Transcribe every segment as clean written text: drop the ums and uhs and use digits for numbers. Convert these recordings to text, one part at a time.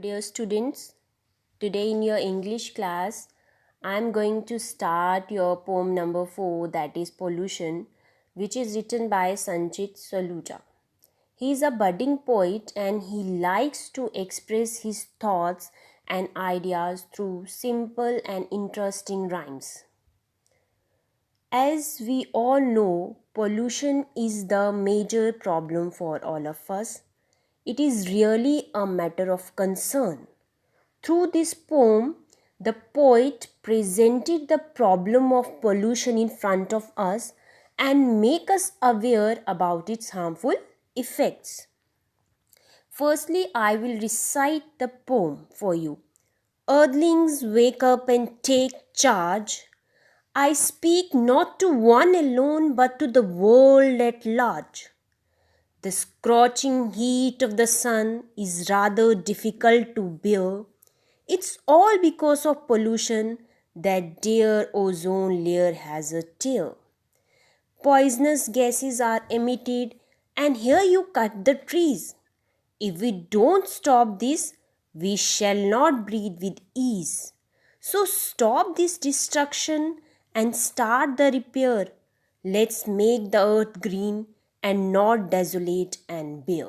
Dear students, today in your English class, I am going to start your poem number 4, that is Pollution, which is written by Sanchit Saluja. He is a budding poet and he likes to express his thoughts and ideas through simple and interesting rhymes. As we all know, pollution is the major problem for all of us. It is really a matter of concern. Through this poem, the poet presented the problem of pollution in front of us and make us aware about its harmful effects. Firstly, I will recite the poem for you. Earthlings, wake up and take charge. I speak not to one alone but to the world at large. The scorching heat of the sun is rather difficult to bear. It's all because of pollution that dear ozone layer has a tear. Poisonous gases are emitted and here you cut the trees. If we don't stop this, we shall not breathe with ease. So stop this destruction and start the repair. Let's make the earth green and not desolate and bare.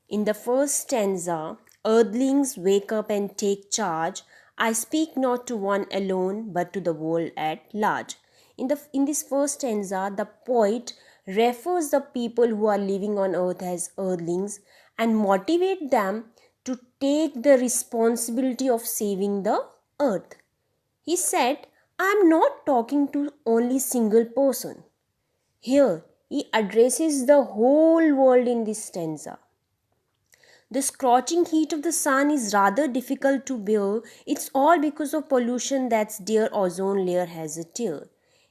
In the first stanza, earthlings wake up and take charge. I speak not to one alone, but to the world at large. In this first stanza, the poet refers the people who are living on earth as earthlings and motivate them to take the responsibility of saving the earth. He said, I am not talking to only single person. Here, he addresses the whole world in this stanza. The scorching heat of the sun is rather difficult to bear. It's all because of pollution that's dear ozone layer has a tear.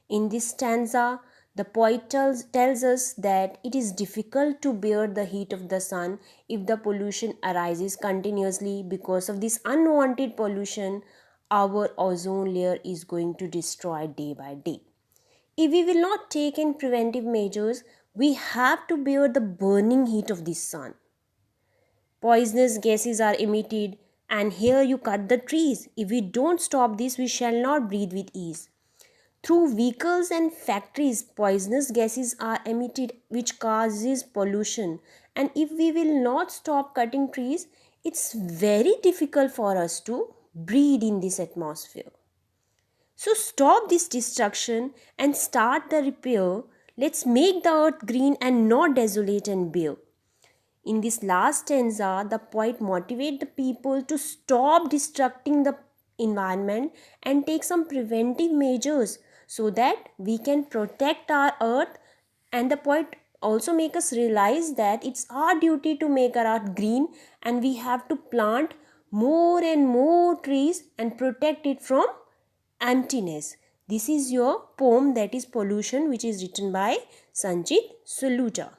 In this stanza, the poet tells us that it is difficult to bear the heat of the sun if the pollution arises continuously. Because of this unwanted pollution, our ozone layer is going to destroy day by day. If we will not take in preventive measures, we have to bear the burning heat of the sun. Poisonous gases are emitted and here you cut the trees. If we don't stop this, we shall not breathe with ease. Through vehicles and factories, poisonous gases are emitted which causes pollution. And if we will not stop cutting trees, it's very difficult for us to breathe in this atmosphere. So stop this destruction and start the repair. Let's make the earth green and not desolate and bare. In this last stanza, the poet motivates the people to stop destructing the environment and take some preventive measures so that we can protect our earth. And the poet also makes us realize that it's our duty to make our earth green and we have to plant more and more trees and protect it from emptiness. This is your poem, that is Pollution, which is written by Sanchit Saluja.